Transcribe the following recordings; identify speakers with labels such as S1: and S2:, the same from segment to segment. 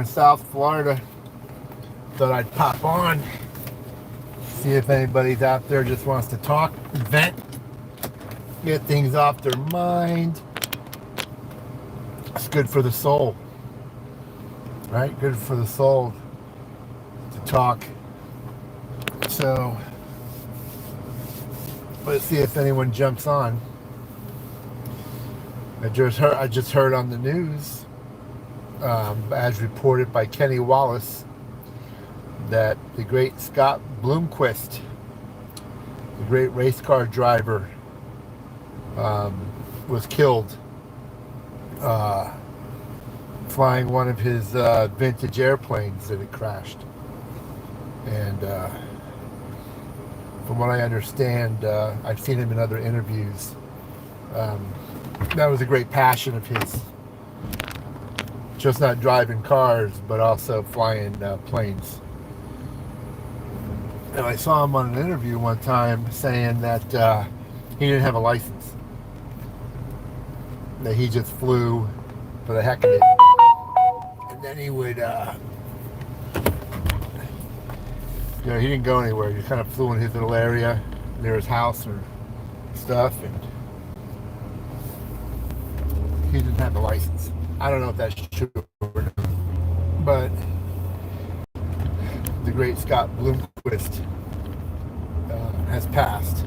S1: in South Florida. Thought I'd pop on, see if anybody's out there just wants to talk, vent, get things off their mind. It's good for the soul, right? Good for the soul to talk. So let's see if anyone jumps on. I just heard on the news, as reported by Kenny Wallace, that the great Scott Bloomquist, the great race car driver, was killed flying one of his vintage airplanes that had crashed. And from what I understand, I've seen him in other interviews. That was a great passion of his, just not driving cars, but also flying planes. And I saw him on an interview one time saying that he didn't have a license, that he just flew for the heck of it, and then he would, he didn't go anywhere. He kind of flew in his little area near his house or stuff, and he didn't have a license. I don't know if that's true or not, but the great Scott Bloomquist has passed,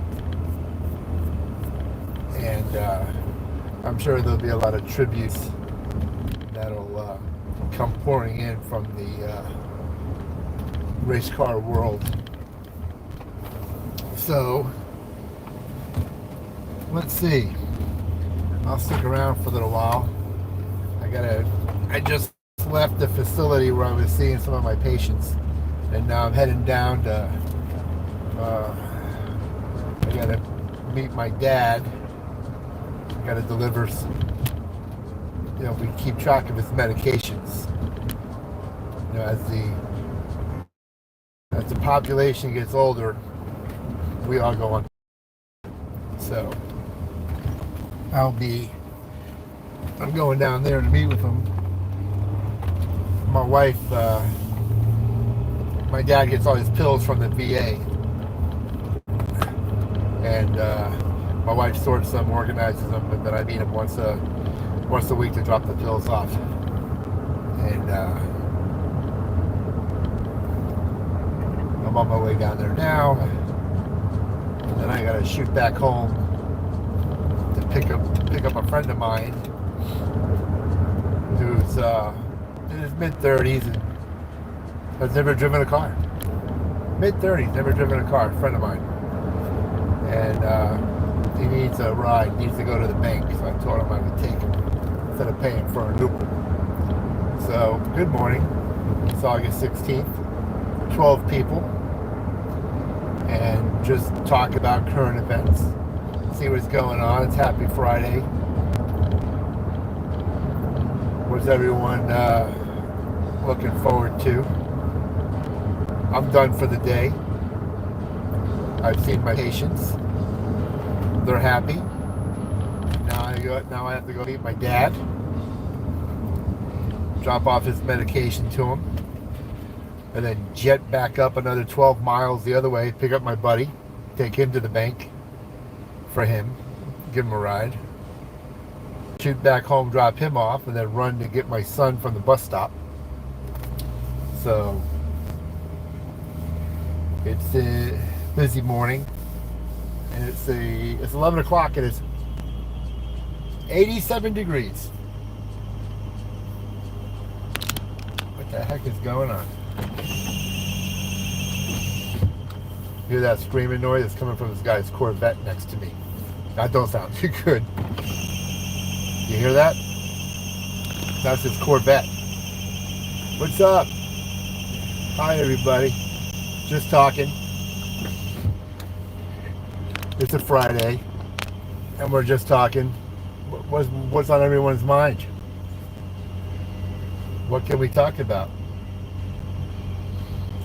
S1: and I'm sure there'll be a lot of tributes that'll come pouring in from the race car world. So let's see. I'll stick around for a little while. I just left the facility where I was seeing some of my patients, and now I'm heading down to I gotta meet my dad. I gotta deliver some, we keep track of his medications. As the population gets older, we all go on. So I'm going down there to meet with him. My wife, my dad gets all his pills from the VA, and my wife sorts them, organizes them, and then I meet him once a week to drop the pills off. And I'm on my way down there now, and then I gotta shoot back home to pick up a friend of mine who's in his mid-30s and has never driven a car. Mid-30s, never driven a car, a friend of mine. And he needs a ride, needs to go to the bank, so I told him I would take him instead of paying for an Uber. So, good morning. It's August 16th, 12 people, and just talk about current events, see what's going on. It's Happy Friday. What's everyone looking forward to? I'm done for the day. I've seen my patients. They're happy. Now I have to go meet my dad. Drop off his medication to him. And then jet back up another 12 miles the other way, pick up my buddy, take him to the bank for him, give him a ride. Shoot back home, drop him off, and then run to get my son from the bus stop. So it's a busy morning, and it's 11 o'clock, and it's 87 degrees. What the heck is going on? Hear that screaming noise? It's coming from this guy's Corvette next to me. That don't sound too good. You hear that? That's his Corvette. What's up? Hi, everybody. Just talking. It's a Friday, and we're just talking. What's on everyone's mind? What can we talk about?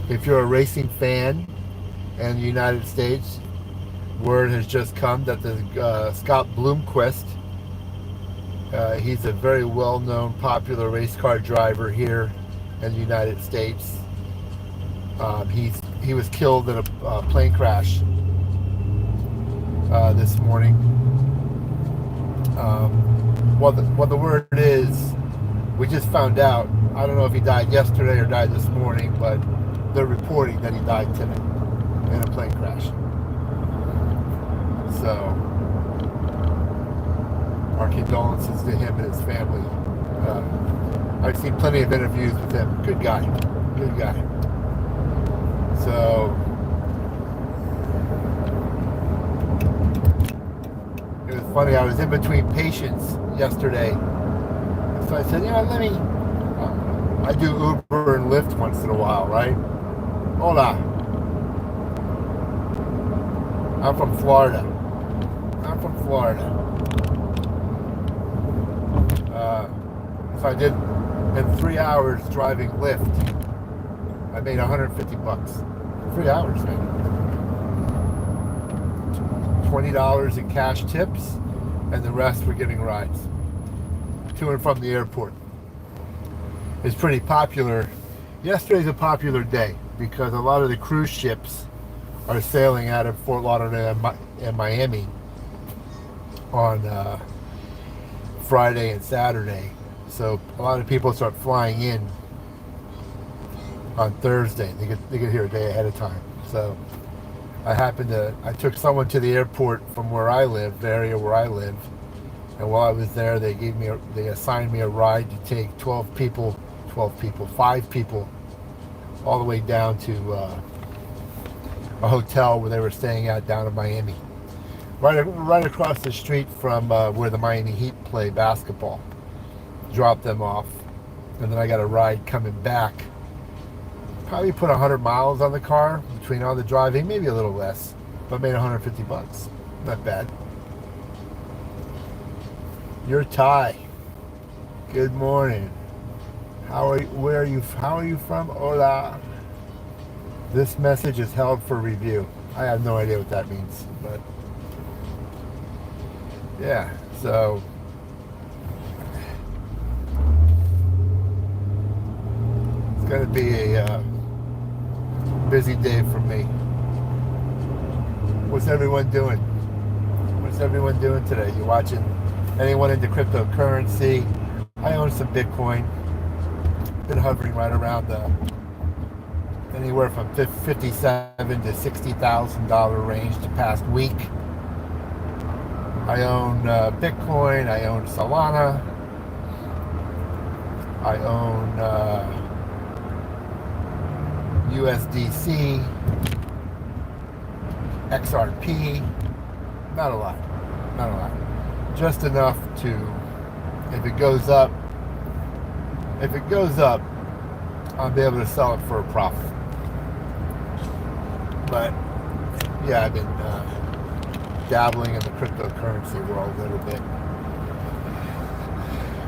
S1: If you're a racing fan in the United States, word has just come that the Scott Bloomquist, he's a very well-known, popular race car driver here in the United States. He was killed in a plane crash this morning. What the word is, we just found out. I don't know if he died yesterday or died this morning, but they're reporting that he died today in a plane crash. So, our condolences to him and his family. I've seen plenty of interviews with him. Good guy. Good guy. So, it was funny. I was in between patients yesterday. So I said, I do Uber and Lyft once in a while, right? Hola. I'm from Florida. So I did, in 3 hours driving Lyft, I made $150. 3 hours, man. $20 in cash tips, and the rest were getting rides to and from the airport. It's pretty popular. Yesterday's a popular day because a lot of the cruise ships are sailing out of Fort Lauderdale and Miami on Friday and Saturday. So a lot of people start flying in on Thursday. They get here a day ahead of time. So I took someone to the airport from where I live, the area where I live, and while I was there, they assigned me a ride to take 5 people, all the way down to a hotel where they were staying at down in Miami, right across the street from where the Miami Heat play basketball. Dropped them off, and then I got a ride coming back. Probably put 100 miles on the car between all the driving, maybe a little less, but made $150. Not bad. You're Ty. Good morning. How are you from? Hola. This message is held for review. I have no idea what that means, but yeah, so it's going to be a busy day for me. What's everyone doing? What's everyone doing today? You watching anyone into cryptocurrency? I own some Bitcoin. Been hovering right around anywhere from $57,000 to $60,000 range the past week. I own Bitcoin. I own Solana. I own USDC, XRP. Not a lot. Just enough to, if it goes up, I'll be able to sell it for a profit. But yeah, I've been dabbling in the cryptocurrency world a little bit,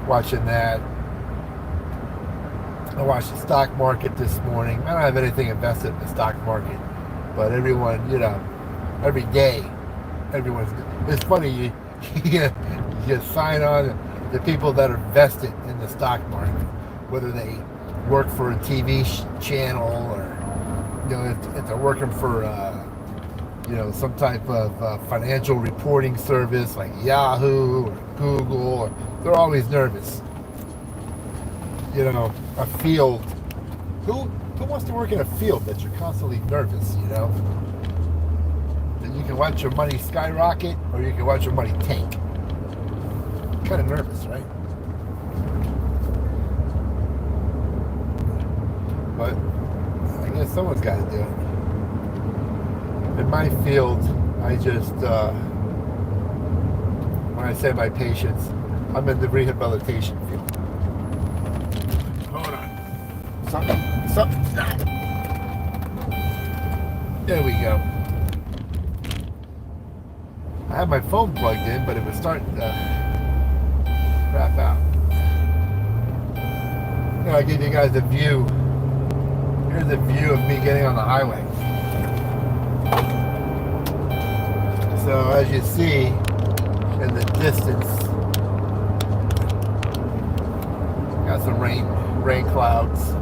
S1: watching that. I watched the stock market this morning. I don't have anything invested in the stock market, but everyone, every day, it's funny, you sign on the people that are vested in the stock market, whether they work for a TV channel or, if they're working for, some type of financial reporting service like Yahoo or Google, they're always nervous. A field. Who wants to work in a field that you're constantly nervous, That you can watch your money skyrocket or you can watch your money tank. Kind of nervous, right? But I guess someone's got to do it. In my field, I just, when I say my patients, I'm in the rehabilitation field. Hold on. Something. Stop. There we go. I had my phone plugged in, but it was starting to crap out. I give you guys a view. Here's a view of me getting on the highway. So as you see in the distance, got some rain clouds.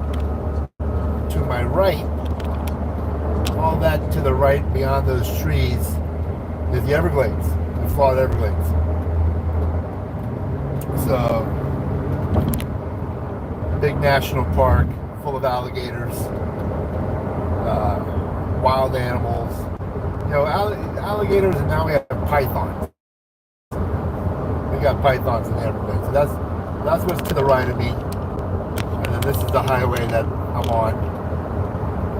S1: my right, all that to the right beyond those trees is the Everglades, the Florida Everglades. So, big national park full of alligators, wild animals, alligators, and now we have pythons. We got pythons in the Everglades. So that's what's to the right of me. And then this is the highway that I'm on.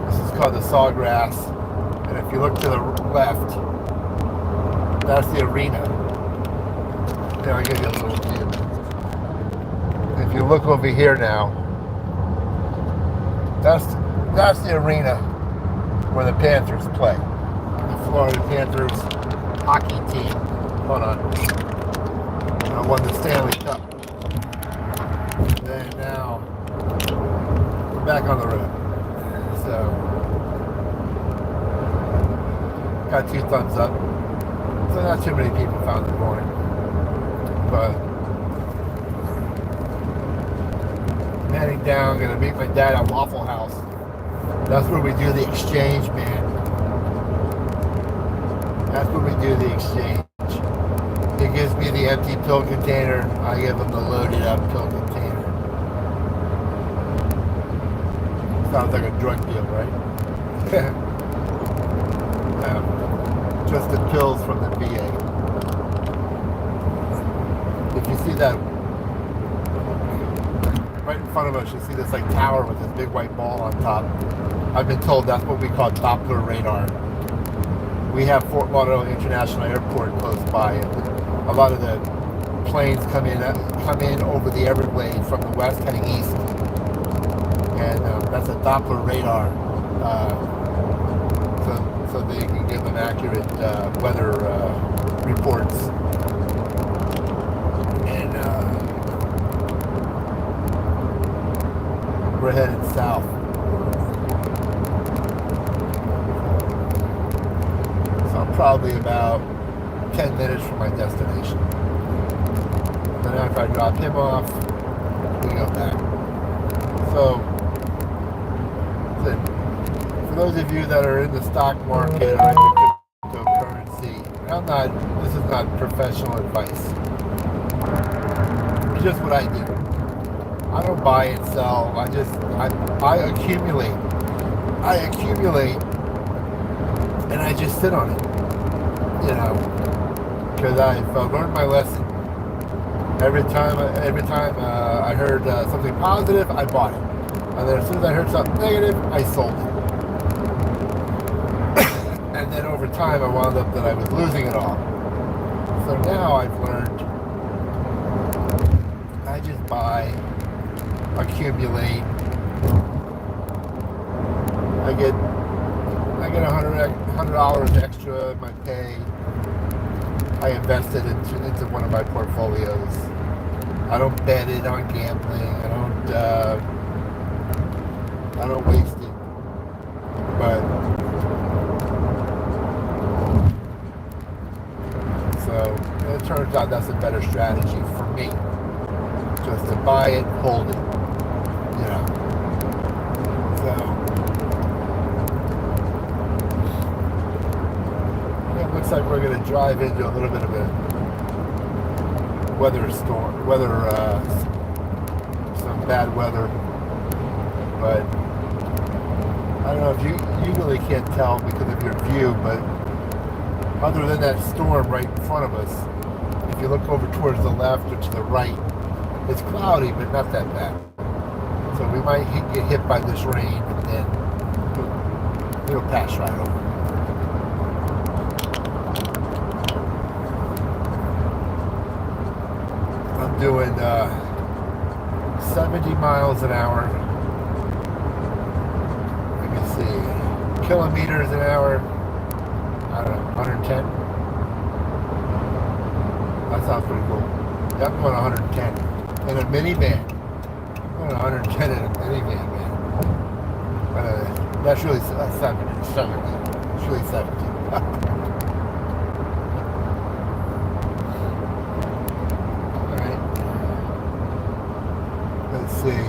S1: This is called the Sawgrass. And if you look to the left, that's the arena. There, I'll give you a little view. If you look over here now, that's the arena where the Panthers play. The Florida Panthers hockey team. Hold on. I won the Stanley Cup. And now we're back on the road. So got 2 thumbs up. So not too many people found it boring. But I'm heading down, gonna meet my dad at Waffle House. That's where we do the exchange, man. That's where we do the exchange. He gives me the empty pill container. I give him the loaded up pill container. Sounds like a drug deal, right? Just the pills from the VA. If you see that right in front of us, you see this like tower with this big white ball on top. I've been told that's what we call Doppler radar. We have Fort Lauderdale International Airport close by, and a lot of the planes come in over the Everglades from the west heading east, and that's a Doppler radar, so they can give them accurate weather reports. And we're headed south. So I'm probably about 10 minutes from my destination. Then after I drop him off, we go back. So, for those of you that are in the stock market or into cryptocurrency, this is not professional advice. It's just what I do. I don't buy and sell. I accumulate. I accumulate, and I just sit on it. Because I've learned my lesson. Every time I heard something positive, I bought it. And then as soon as I heard something negative, I sold it. And then over time, I wound up that I was losing it all. So now I've learned I just buy, accumulate. I get $100 extra in my pay. I invested into one of my portfolios. I don't bet it on gambling. I don't waste it. But so it turns out that's a better strategy for me. Just to buy it, hold it. So it looks like we're going to drive into a little bit of a some bad weather. But I don't know if you really can't tell because of your view, but other than that storm right in front of us, if you look over towards the left or to the right, it's cloudy, but not that bad. So we might get hit by this rain, and then it'll pass right over. I'm doing 70 miles an hour. Let me see. Kilometers an hour. I don't know, 110. That sounds pretty cool. Yeah, I'm going 110 in a minivan. I'm going 110 in a minivan, man. That's really 70. It's really 70. Alright. Let's see.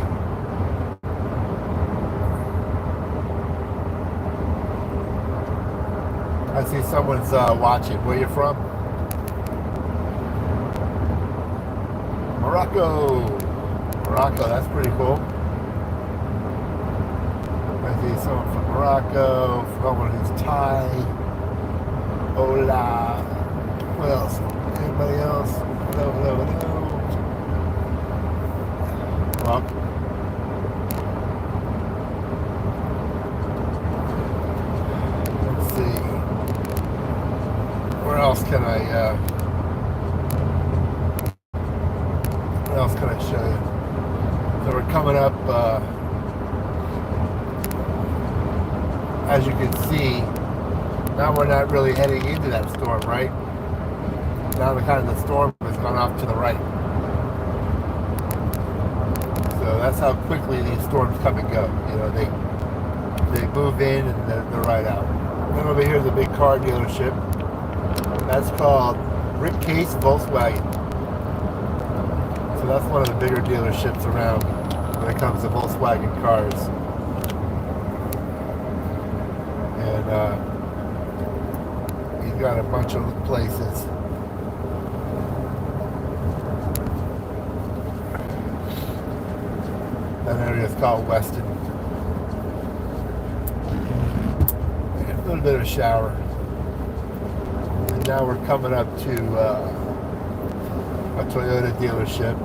S1: I see someone's watching. Where you from? Morocco. Morocco, that's pretty cool. I see someone from Morocco, someone who's Thai. Hola. What else? Anybody else? Hello, hello, hello. Well, let's see. Where else can I? What else can I show you? So we're coming up. As you can see, now we're not really heading into that storm, right? Now the storm has gone off to the right. So that's how quickly these storms come and go. You know, they move in and they're right out. Then over here is a big car dealership. That's called Ripcase Volkswagen. So that's one of the bigger dealerships around when it comes to Volkswagen cars. And he's got a bunch of places. That area is called Weston. And a little bit of a shower. And now we're coming up to a Toyota dealership.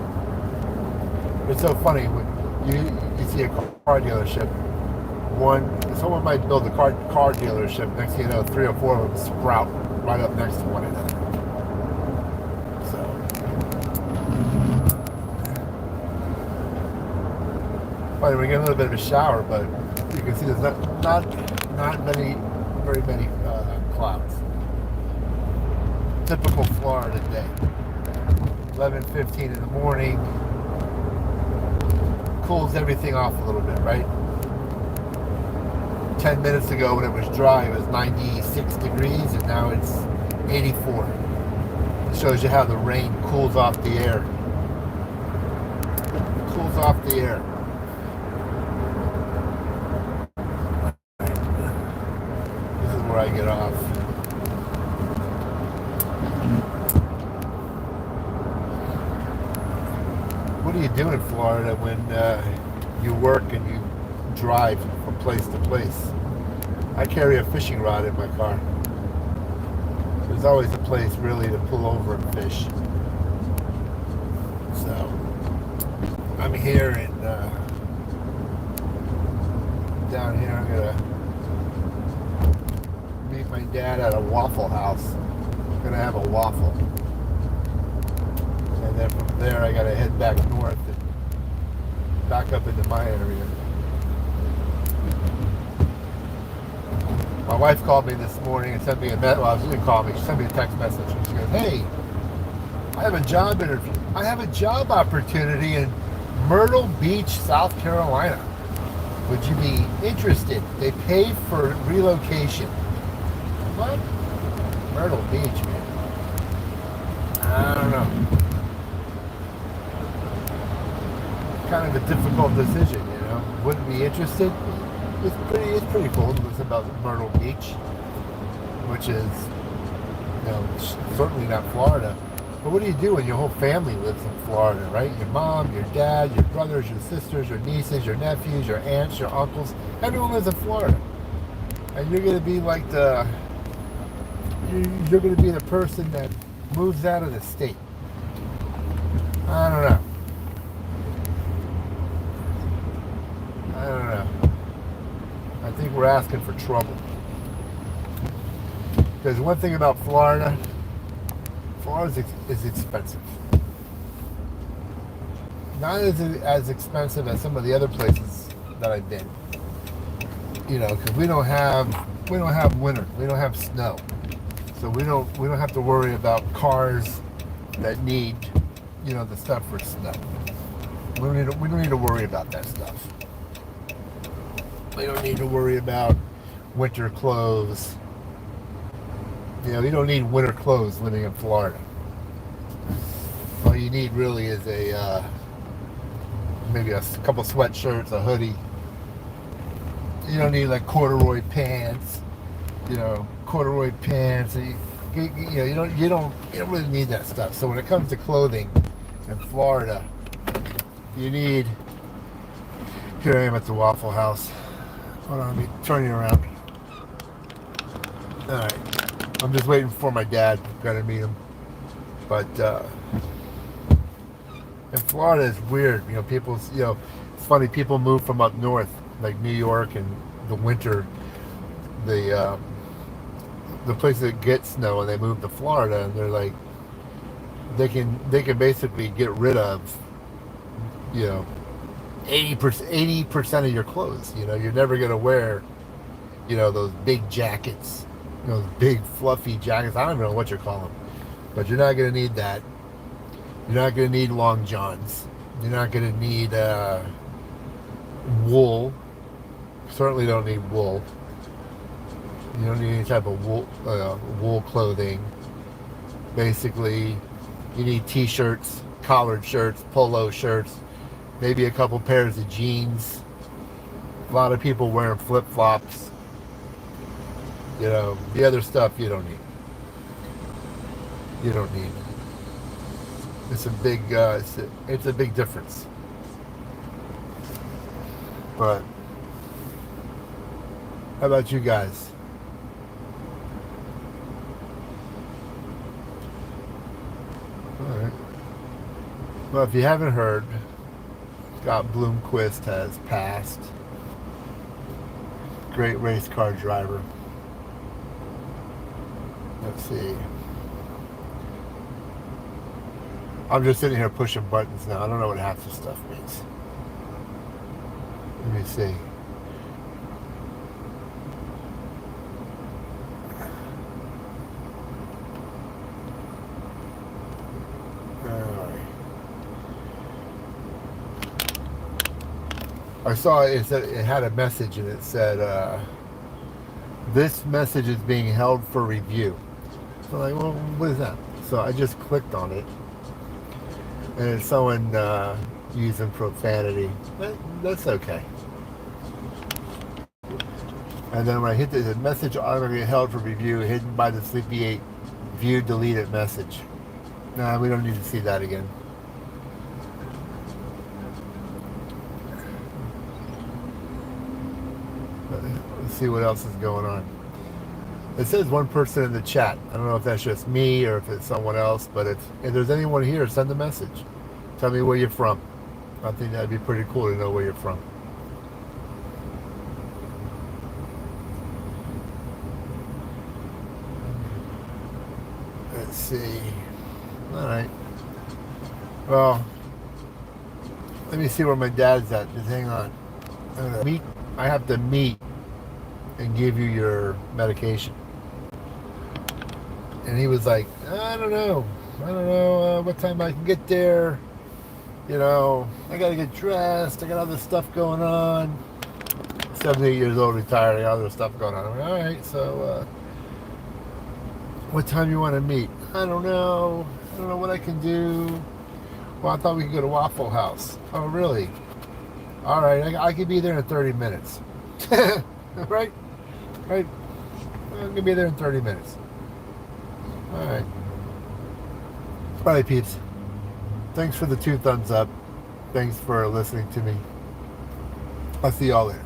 S1: It's so funny when you see a car dealership. Someone might build a car dealership. Next thing you know, 3 or 4 of them sprout right up next to one another. So, funny, we get a little bit of a shower, but you can see there's not very many clouds. Typical Florida day. 11:15 in the morning. Cools everything off a little bit, right? 10 minutes ago when it was dry, it was 96 degrees, and now it's 84. It shows you how the rain cools off the air. Cools off the air. This is where I get off. What do you do in Florida when you work and you drive from place to place? I carry a fishing rod in my car. There's always a place really to pull over and fish. So I'm here and down here I'm gonna meet my dad at a Waffle House. I'm gonna have a waffle. And then from there I gotta head back north and back up into my area. My wife called me this morning and sent me a message. Well, she didn't call me. She sent me a text message. She goes, "Hey, I have a job interview. I have a job opportunity in Myrtle Beach, South Carolina. Would you be interested? They pay for relocation." What? Myrtle Beach, man. I don't know. Kind of a difficult decision, you know. Wouldn't be interested. It's pretty cool to listen about Myrtle Beach, which is, you know, certainly not Florida. But what do you do when your whole family lives in Florida, right? Your mom, your dad, your brothers, your sisters, your nieces, your nephews, your aunts, your uncles. Everyone lives in Florida. And you're going to be like you're going to be the person that moves out of the state. I don't know. I think we're asking for trouble. Because one thing about Florida is expensive. Not as expensive as some of the other places that I've been. You know, because we don't have winter, we don't have snow, so we don't have to worry about cars that need, you know, the stuff for snow. We don't need to worry about that stuff. We don't need to worry about winter clothes. You know, you don't need winter clothes living in Florida. All you need really is maybe a couple sweatshirts, a hoodie. You don't need like corduroy pants. corduroy pants. And you don't really need that stuff. So when it comes to clothing in Florida, you need. Here I am at the Waffle House. Hold on, let me turn you around. All right, I'm just waiting for my dad. Gotta meet him. But in Florida, it's weird. It's funny. People move from up north, like New York, and the winter, the the places that get snow, and they move to Florida, and they're like, they can basically get rid of, you know, 80% of your clothes. You're never gonna wear, those big jackets, those big fluffy jackets. I don't even know what you call them, but you're not gonna need that. You're not gonna need long johns. You're not gonna need wool. Certainly don't need wool. You don't need any type of wool clothing. Basically, you need t-shirts, collared shirts, polo shirts, maybe a couple pairs of jeans. A lot of people wearing flip-flops. The other stuff you don't need. You don't need. It's a big it's a big difference. But how about you guys? All right. Well, if you haven't heard, Scott Bloomquist has passed. Great race car driver. Let's see. I'm just sitting here pushing buttons now. I don't know what half this stuff means. Let me see. I saw it had a message, and it said, this message is being held for review. So I'm like, well, what is that? So I just clicked on it, and it's someone using profanity. That's okay. And then when I hit the message automatically held for review, hidden by the Sleepy Ape, view deleted message. Nah, we don't need to see that again. Let's see what else is going on. It says one person in the chat. I don't know if that's just me or if it's someone else, but if there's anyone here, send a message. Tell me where you're from. I think that'd be pretty cool to know where you're from. Let's see. All right. Well, let me see where my dad's at. Just hang on. I have to meet and give you your medication. And he was like, I don't know what time I can get there. I gotta get dressed. I got other stuff going on. 78 years old, retired. I got other stuff going on. I'm like, all right, so what time you want to meet? I don't know what I can do. Well, I thought we could go to Waffle House. Oh, really? All right, I could be there in 30 minutes. Right? I'm gonna be there in 30 minutes. All right. Bye, peeps. Thanks for the 2 thumbs up. Thanks for listening to me. I'll see y'all later.